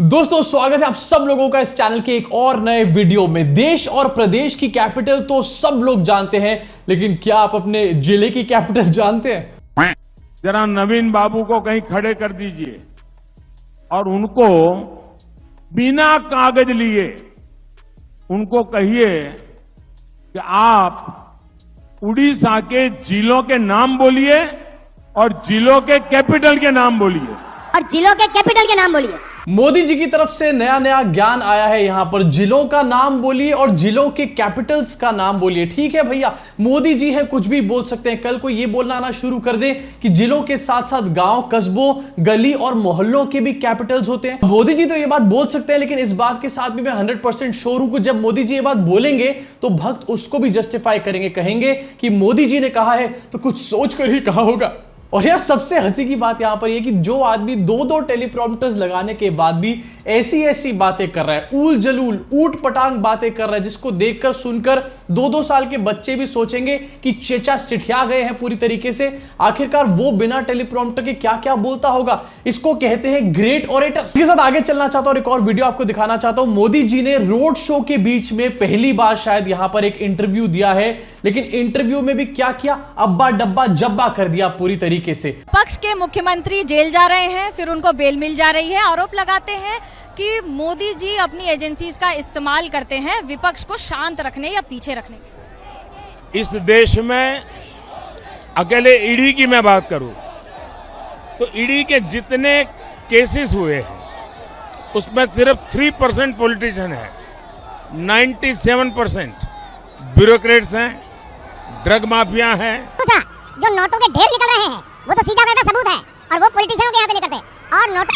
दोस्तों स्वागत है आप सब लोगों का इस चैनल के एक और नए वीडियो में। देश और प्रदेश की कैपिटल तो सब लोग जानते हैं, लेकिन क्या आप अपने जिले की कैपिटल जानते हैं? जरा नवीन बाबू को कहीं खड़े कर दीजिए और उनको बिना कागज लिए उनको कहिए कि आप उड़ीसा के जिलों के नाम बोलिए और जिलों के कैपिटल के नाम बोलिए मोदी जी की तरफ से नया नया ज्ञान आया है। यहां पर जिलों का नाम बोलिए और जिलों के कैपिटल्स का नाम बोलिए। ठीक है भैया, मोदी जी है, कुछ भी बोल सकते हैं। कल को ये बोलना ना शुरू कर दें कि जिलों के साथ साथ गांव, कस्बों, गली और मोहल्लों के भी कैपिटल्स होते हैं। मोदी जी तो ये बात बोल सकते हैं, लेकिन इस बात के साथ भी मैं 100% श्योर हूं कि जब मोदी जी ये बात बोलेंगे तो भक्त उसको भी जस्टिफाई करेंगे, कहेंगे कि मोदी जी ने कहा है तो कुछ सोच कर ही कहा होगा। और यार सबसे हंसी की बात यहां पर यह कि जो आदमी दो टेलीप्रॉम्प्टर्स लगाने के बाद भी ऐसी ऐसी बातें कर रहा है, ऊल जलूल ऊट पटांग बातें कर रहा है, जिसको देखकर सुनकर 2-2 साल के बच्चे भी सोचेंगे कि चेचा सिठिया गए हैं पूरी तरीके से। आखिरकार वो बिना टेलीप्रॉम्प्टर के क्या क्या बोलता होगा, इसको कहते हैं ग्रेट ऑरेटर। इसके साथ आगे चलना चाहता हूं और एक और वीडियो आपको दिखाना चाहता हूं। मोदी जी ने रोड शो के बीच में पहली बार शायद यहां पर एक इंटरव्यू दिया है, लेकिन इंटरव्यू में भी क्या किया, अब्बा डब्बा जब्बा कर दिया पूरी तरीके से। पक्ष के मुख्यमंत्री जेल जा रहे हैं, फिर उनको बेल मिल जा रही है। आरोप लगाते हैं कि मोदी जी अपनी एजेंसीज का इस्तेमाल करते हैं विपक्ष को शांत रखने या पीछे रखने के। इस देश में अकेले ईडी की मैं बात करूं तो ईडी के जितने केसेस हुए हैं उसमें सिर्फ 3% पॉलिटिशियन है, 97% ब्यूरोक्रेट्स हैं, ड्रग माफिया हैं। जो नोटों के ढेर निकल रहे हैं वो तो सीधा का सबूत है, और वो पॉलिटिशियनों के हाथ से निकलते। और नोट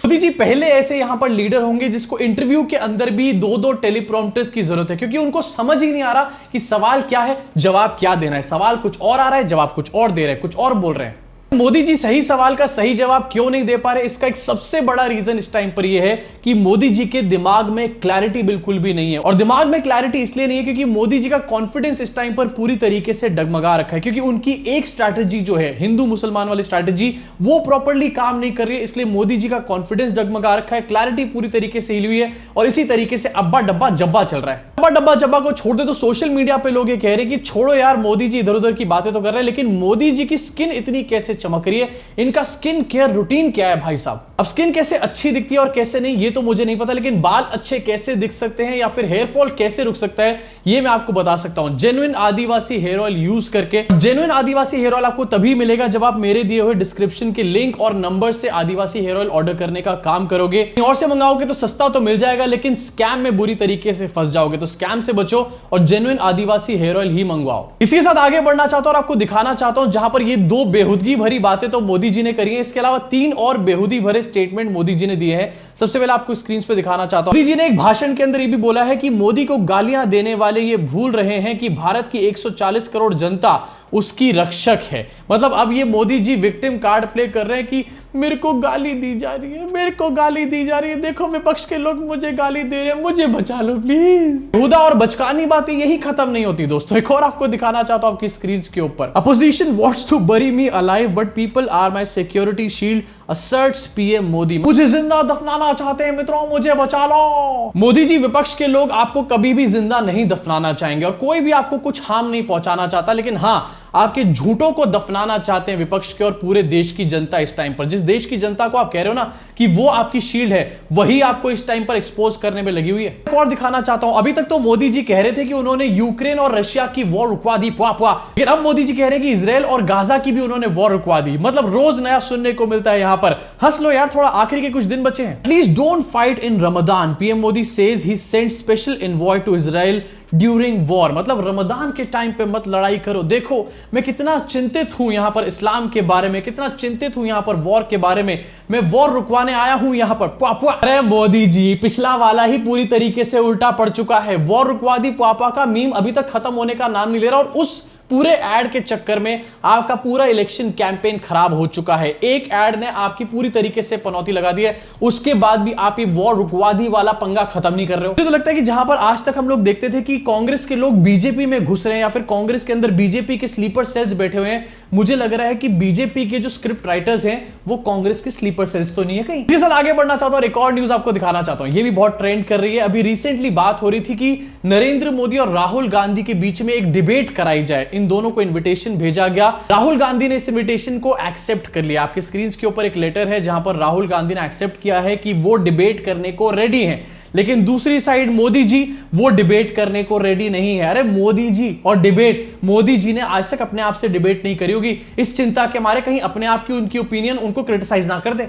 मोदी जी पहले ऐसे यहां पर लीडर होंगे जिसको इंटरव्यू के अंदर भी 2-2 टेलीप्रॉम्प्टर्स की जरूरत है, क्योंकि उनको समझ ही नहीं आ रहा कि सवाल क्या है, जवाब क्या देना है। सवाल कुछ और आ रहा है, जवाब कुछ और दे रहे हैं, कुछ और बोल रहे हैं। मोदी जी सही सवाल का सही जवाब क्यों नहीं दे पा रहे, इसका एक सबसे बड़ा रीजन इस टाइम पर यह है कि मोदी जी के दिमाग में क्लैरिटी बिल्कुल भी नहीं है। और दिमाग में क्लैरिटी इसलिए नहीं है क्योंकि मोदी जी का कॉन्फिडेंस इस टाइम पर पूरी तरीके से डगमगा रखा है, क्योंकि उनकी एक स्ट्रैटेजी जो है हिंदू मुसलमान वाली स्ट्रैटेजी, वो प्रॉपर्ली काम नहीं कर रही है। इसलिए मोदी जी का कॉन्फिडेंस डगमगा रखा है, क्लैरिटी पूरी तरीके से हिली हुई है, और इसी तरीके से अब्बा डब्बा जब्बा चल रहा है। अब्बा डब्बा जब्बा को छोड़ दे तो सोशल मीडिया पे लोग ये कह रहे हैं कि छोड़ो यार, मोदी जी इधर उधर की बातें तो कर रहे हैं, लेकिन मोदी जी की स्किन इतनी कैसे चमक रही है, इनका स्किन केयर रूटीन क्या है भाई साहब। अब स्किन कैसे अच्छी दिखती है और कैसे नहीं ये तो मुझे नहीं पता, लेकिन बाल अच्छे कैसे दिख सकते हैं या फिर हेयर फॉल कैसे रुक सकता है ये मैं आपको बता सकता हूं। जेन्युइन आदिवासी हेयर ऑयल यूज करके। जेन्युइन आदिवासी हेयर ऑयल आपको तभी मिलेगा जब आप मेरे दिए हुए डिस्क्रिप्शन के लिंक और नंबर से आदिवासी हेयर ऑयल ऑर्डर करने का काम करोगे। और से मंगाओगे तो सस्ता तो मिल जाएगा, लेकिन स्कैम में बुरी तरीके से फंस जाओगे। तो स्कैम से बचो और जेन्युइन आदिवासी हेयर ऑयल ही मंगवाओ। इसी के साथ आगे बढ़ना चाहता हूं और आपको दिखाना चाहता हूं जहां पर ये 2 बेहुदगी भरी बातें तो मोदी जी ने करी है, इसके अलावा 3 और बेहुदी भरे स्टेटमेंट मोदी जी ने दिए हैं। सबसे पहले आपको स्क्रीन पे दिखाना चाहता हूं। मोदी जी ने एक भाषण के अंदर ये भी बोला है कि मोदी को गालियां देने वाले ये भूल रहे हैं कि भारत की 140 करोड़ जनता उसकी रक्षक है। मतलब अब ये Modi ji victim card play कर रहे हैं कि मेरे को गाली दी जा रही है, मेरे को गाली दी जा रही है, देखो विपक्ष के लोग मुझे गाली दे रहे हैं, मुझे बचा लो प्लीज। बेहुदा और बचकानी बातें यही खत्म नहीं होती दोस्तों। एक और आपको दिखाना चाहता हूं आपकी स्क्रीन के ऊपर। Opposition wants to bury me alive but people are my security shield asserts PM Modi. मुझे जिंदा दफनाना चाहते हैं मित्रों, मुझे बचा लो। मोदी जी, विपक्ष के लोग आपको कभी भी जिंदा नहीं दफनाना चाहेंगे और कोई भी आपको कुछ हार्म नहीं पहुंचाना चाहता, लेकिन हां आपके झूठों को दफनाना चाहते हैं विपक्ष के और पूरे देश की जनता इस टाइम पर। जिस देश की जनता को आप कह रहे हो ना कि वो आपकी शील्ड है, वही आपको इस टाइम पर एक्सपोज करने में लगी हुई है। एक और दिखाना चाहता हूं। अभी तक तो मोदी जी कह रहे थे कि उन्होंने यूक्रेन और रशिया की वॉर रुकवा दी, लेकिन अब मोदी जी कह रहे हैं कि इजराइल और गाजा की भी उन्होंने वॉर रुकवा दी। मतलब रोज नया सुनने को मिलता है यहां पर। हंस लो यार थोड़ा, आखिरी के कुछ दिन बचे हैं। Please don't fight in Ramzan, PM Modi says he sent special envoy to Israel during war. मतलब रमजान के टाइम पे मत लड़ाई करो। देखो मैं कितना चिंतित हूं यहां पर इस्लाम के बारे में, कितना चिंतित हूं यहां पर वॉर के बारे में। मैं वॉर रुकवाने आया हूं यहां पर। पापा, अरे मोदी जी, पिछला वाला ही पूरी तरीके से उल्टा पड़ चुका है। वॉर रुकवा दी पापा का मीम अभी तक खत्म होने का नाम नहीं ले रहा, और उस पूरे एड के चक्कर में आपका पूरा इलेक्शन कैंपेन खराब हो चुका है। एक एड ने आपकी पूरी तरीके से पनौती लगा दी है, उसके बाद भी आप ये वॉर रुकवा दी वाला पंगा खत्म नहीं कर रहे हो। मुझे तो लगता है कि जहां पर आज तक हम लोग देखते थे कि कांग्रेस के लोग बीजेपी में घुस रहे हैं या फिर कांग्रेस के अंदर बीजेपी के स्लीपर सेल्स बैठे हुए हैं, मुझे लग रहा है कि बीजेपी के जो स्क्रिप्ट राइटर्स हैं वो कांग्रेस के स्लीपर सेल्स तो नहीं है कहीं। इसी साथ आगे बढ़ना चाहता हूं और एक और न्यूज आपको दिखाना चाहता हूं, ये भी बहुत ट्रेंड कर रही है। अभी रिसेंटली बात हो रही थी कि नरेंद्र मोदी और राहुल गांधी के बीच में एक डिबेट कराई जाए। इन दोनों को इन्विटेशन भेजा गया, राहुल गांधी ने इस इन्विटेशन को एक्सेप्ट कर लिया। आपके स्क्रीन के ऊपर एक लेटर है जहां पर राहुल गांधी ने एक्सेप्ट किया है कि वो डिबेट करने को रेडी हैं। लेकिन दूसरी साइड मोदी जी वो डिबेट करने को रेडी नहीं है। अरे मोदी जी और डिबेट, मोदी जी ने आज तक अपने आप से डिबेट नहीं करी होगी, इस चिंता के मारे कहीं अपने आप की उनकी ओपिनियन उनको क्रिटिसाइज ना कर दे।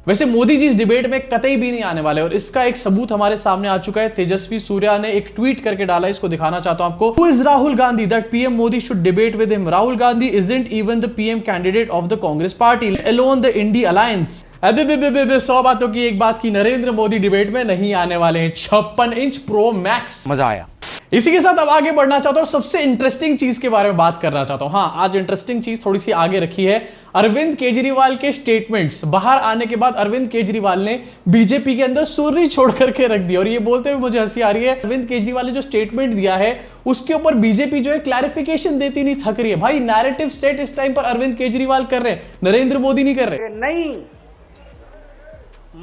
वैसे मोदी जी इस डिबेट में कतई भी नहीं आने वाले और इसका एक सबूत हमारे सामने आ चुका है। तेजस्वी सूर्या ने एक ट्वीट करके डाला, इसको दिखाना चाहता हूं आपको। Who is Rahul Gandhi that PM Modi should debate with him? Rahul Gandhi isn't even the PM candidate of the Congress party alone the INDI alliance. अबे 100 बातों की एक बात की, नरेंद्र मोदी डिबेट में नहीं आने वाले हैं। 56 इंच प्रो मैक्स, मजा आया। इसी के साथ अब आगे बढ़ना चाहता हूं, सबसे इंटरेस्टिंग चीज के बारे में बात करना चाहता हूं। हाँ, आज इंटरेस्टिंग चीज थोड़ी सी आगे रखी है। अरविंद केजरीवाल के स्टेटमेंट्स बाहर आने के बाद अरविंद केजरीवाल ने बीजेपी के अंदर सुर्री छोड़ करके रख दी और ये बोलते हुए मुझे हंसी आ रही है। अरविंद केजरीवाल ने जो स्टेटमेंट दिया है उसके ऊपर बीजेपी जो है क्लैरिफिकेशन देती नहीं थक रही है। भाई नैरेटिव सेट इस टाइम पर अरविंद केजरीवाल कर रहे हैं, नरेंद्र मोदी नहीं कर रहे। नहीं,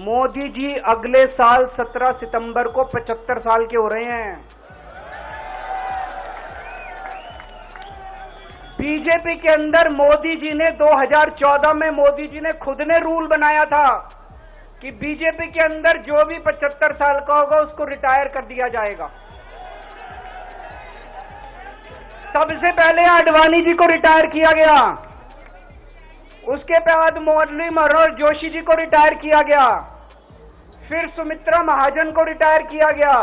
मोदी जी अगले साल 17 सितंबर को 75 साल के हो रहे हैं। बीजेपी के अंदर मोदी जी ने 2014 में मोदी जी ने खुद ने रूल बनाया था कि बीजेपी के अंदर जो भी 75 साल का होगा उसको रिटायर कर दिया जाएगा। सबसे पहले आडवाणी जी को रिटायर किया गया, उसके बाद मुरली मनोहर जोशी जी को रिटायर किया गया, फिर सुमित्रा महाजन को रिटायर किया गया,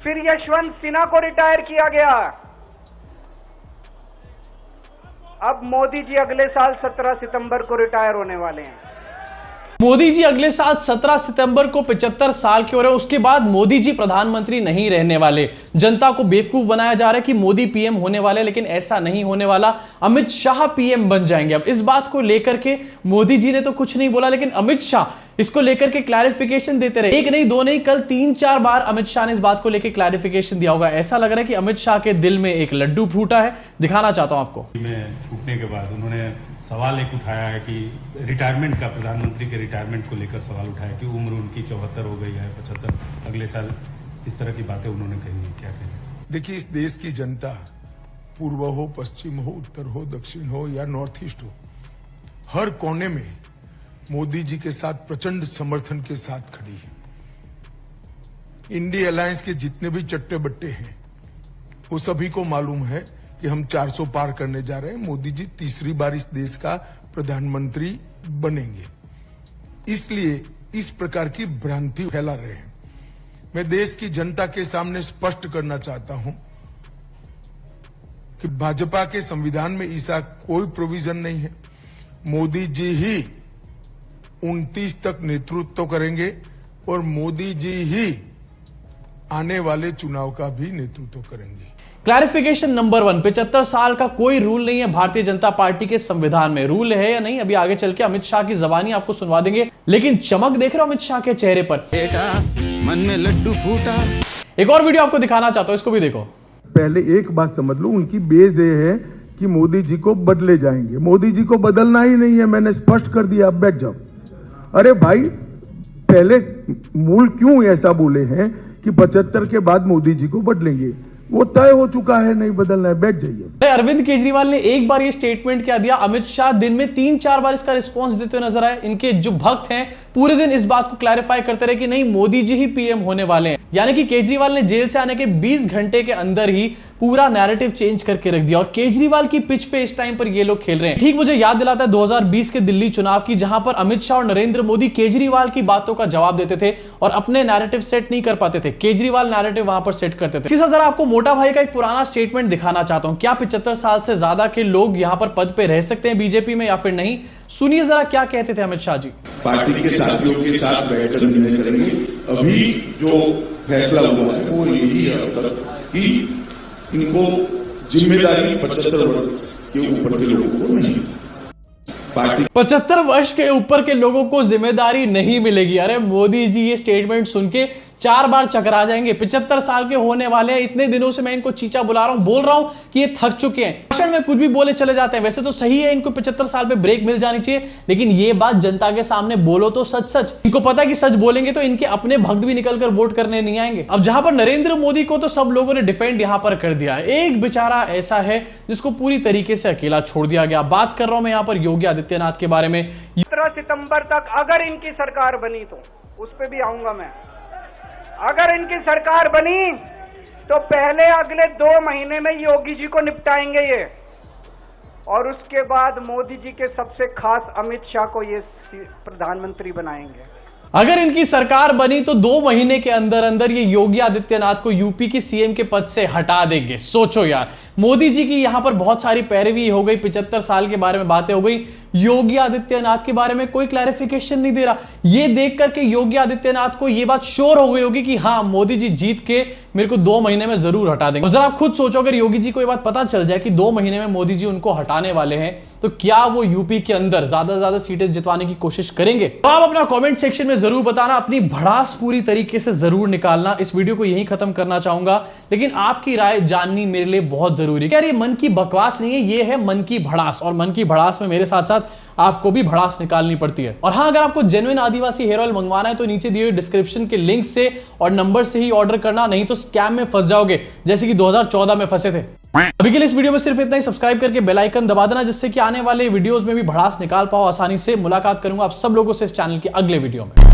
फिर यशवंत सिन्हा को रिटायर किया गया। अब मोदी जी अगले साल 17 सितंबर को रिटायर होने वाले हैं। मोदी जी अगले साल 17 सितंबर को 75 साल के हो रहे हैं। उसके बाद मोदी जी प्रधानमंत्री नहीं रहने वाले। जनता को बेवकूफ बनाया जा रहा है कि मोदी पीएम होने वाले, लेकिन ऐसा नहीं होने वाला। अमित शाह पीएम बन जाएंगे। अब इस बात को लेकर के मोदी जी ने तो कुछ नहीं बोला, लेकिन अमित शाह इसको लेकर के क्लैरिफिकेशन देते रहे। एक नहीं, दो नहीं, कल 3-4 बार अमित शाह ने इस बात को लेकर क्लैरिफिकेशन दिया होगा। ऐसा लग रहा है कि अमित शाह के दिल में एक लड्डू फूटा है। दिखाना चाहता हूं आपको। फूटने के बाद उन्होंने सवाल एक उठाया है कि रिटायरमेंट का, प्रधानमंत्री के रिटायरमेंट को लेकर सवाल उठाया कि उम्र उनकी 74 हो गई है, 75 अगले साल, इस तरह की बातें उन्होंने कही है। क्या कहें? देखिए, इस देश की जनता पूर्व हो, पश्चिम हो, उत्तर हो, दक्षिण हो या नॉर्थ ईस्ट हो, हर कोने में मोदी जी के साथ प्रचंड समर्थन के साथ खड़ी है। इंडी अलायंस के जितने भी चट्टे बट्टे हैं वो सभी को मालूम है कि हम 400 पार करने जा रहे हैं। मोदी जी तीसरी बार इस देश का प्रधानमंत्री बनेंगे, इसलिए इस प्रकार की भ्रांति फैला रहे हैं। मैं देश की जनता के सामने स्पष्ट करना चाहता हूं कि भाजपा के संविधान में ऐसा कोई प्रोविजन नहीं है। मोदी जी ही 29 तक नेतृत्व करेंगे और मोदी जी ही आने वाले चुनाव का भी नेतृत्व करेंगे। क्लैरिफिकेशन नंबर 1, 75 साल का कोई रूल नहीं है भारतीय जनता पार्टी के संविधान में। रूल है या नहीं, अभी आगे चल के अमित शाह की जबानी आपको सुनवा देंगे, लेकिन चमक देख रहे हो अमित शाह के चेहरे पर? बेटा मन में लड्डू फूटा। एक और वीडियो आपको दिखाना चाहता हूं, इसको भी देखो। पहले एक बात समझ लो, उनकी बेस ये है कि मोदी जी को बदले जाएंगे। मोदी जी को बदलना ही नहीं है, मैंने स्पष्ट कर दिया। अब बैठ जाओ। अरे भाई, पहले मूल क्यों ऐसा बोले हैं कि 75 के बाद मोदी जी को बदलेंगे? वो तय हो चुका है, नहीं बदलना है, बैठ जाइए। अरविंद केजरीवाल ने एक बार ये स्टेटमेंट क्या दिया, अमित शाह दिन में 3-4 बार इसका रिस्पांस देते हुए नजर आए। इनके जो भक्त हैं पूरे दिन इस बात को क्लैरिफाई करते रहे कि नहीं, मोदी जी ही पीएम होने वाले हैं। यानी कि केजरीवाल ने जेल से आने के 20 घंटे के अंदर ही पूरा नैरेटिव चेंज करके रख दिया और केजरीवाल की पिच पे इस टाइम पर ये लोग खेल रहे हैं। ठीक मुझे याद दिलाता है 2020 के दिल्ली चुनाव की, जहां पर अमित शाह और नरेंद्र मोदी केजरीवाल की बातों का जवाब देते थे और अपने नैरेटिव सेट नहीं कर पाते थे। केजरीवाल नैरेटिव वहां पर सेट करते थे। इसी तरह आपको मोटा भाई का एक पुराना स्टेटमेंट दिखाना चाहता हूं। क्या 75 साल से ज्यादा के लोग यहां पर पद पे रह सकते हैं बीजेपी में या फिर नहीं? सुनिए जरा क्या कहते थे अमित शाह जी। पार्टी के साथियों के साथ बैठकर निर्णय करेंगे। अभी जो फैसला हुआ है वो यही है कि इनको जिम्मेदारी 75 वर्ष के ऊपर के लोगों को नहीं। पार्टी 75 वर्ष के ऊपर के लोगों को जिम्मेदारी नहीं मिलेगी। अरे मोदी जी ये स्टेटमेंट सुन के 4 बार चकरा जाएंगे। 75 साल के होने वाले हैं। इतने दिनों से मैं इनको चीचा बुला रहा हूं, बोल रहा हूं कि ये थक चुके हैं। भाषण में कुछ भी बोले चले जाते हैं। वैसे तो सही है, इनको 75 साल पे ब्रेक मिल जानी चाहिए, लेकिन ये बात जनता के सामने बोलो तो सच सच। इनको पता है कि सच बोलेंगे तो इनके अपने भक्त भी निकलकर वोट करने नहीं आएंगे। अब जहां पर नरेंद्र मोदी को तो सब लोगों ने डिफेंड यहां पर कर दिया, एक बेचारा ऐसा है जिसको पूरी तरीके से अकेला छोड़ दिया गया। बात कर रहा हूं मैं यहां पर योगी आदित्यनाथ के बारे में। 17 सितंबर तक अगर इनकी सरकार बनी तो उस पर भी आऊंगा मैं। अगर इनकी सरकार बनी तो पहले अगले 2 महीने में योगी जी को निपटाएंगे ये, और उसके बाद मोदी जी के सबसे खास अमित शाह को ये प्रधानमंत्री बनाएंगे। अगर इनकी सरकार बनी तो 2 महीने के अंदर अंदर ये योगी आदित्यनाथ को यूपी के सीएम के पद से हटा देंगे। सोचो यार, मोदी जी की यहां पर बहुत सारी पैरवी हो गई, 75 साल के बारे में बातें हो गई, योगी आदित्यनाथ के बारे में कोई क्लैरिफिकेशन नहीं दे रहा। ये देख करके योगी आदित्यनाथ को ये बात श्योर हो गई होगी कि हाँ, मोदी जी जीत के मेरे को 2 महीने में जरूर हटा देंगे। जरा आप खुद सोचो, अगर योगी जी को ये बात पता चल जाए कि 2 महीने में मोदी जी उनको हटाने वाले हैं, तो क्या वो यूपी के अंदर ज्यादा से ज्यादा सीटें जितवाने की कोशिश करेंगे? तो आप अपना कमेंट सेक्शन में जरूर बताना, अपनी भड़ास पूरी तरीके से जरूर निकालना। इस वीडियो को यहीं खत्म करना चाहूंगा, लेकिन आपकी राय जाननी मेरे लिए बहुत जरूरी है। यार ये मन की बकवास नहीं है, ये है मन की भड़ास, और मन की भड़ास में मेरे साथ साथ आपको भी भड़ास निकालनी पड़ती है। और हाँ, अगर आपको जेन्युइन आदिवासी हेयर ऑयल मंगवाना है तो नीचे दिए हुए डिस्क्रिप्शन के लिंक से और नंबर से ही ऑर्डर करना, नहीं तो स्कैम में फंस जाओगे जैसे कि 2014 में फंसे थे। अभी के लिए इस वीडियो में सिर्फ इतना ही। सब्सक्राइब करके बेल आइकन दबा देना, जिससे कि आने वाले वीडियोस में भी भड़ास निकाल पाओ आसानी से। मुलाकात करूंगा आप सब लोगों से इस चैनल के अगले वीडियो में।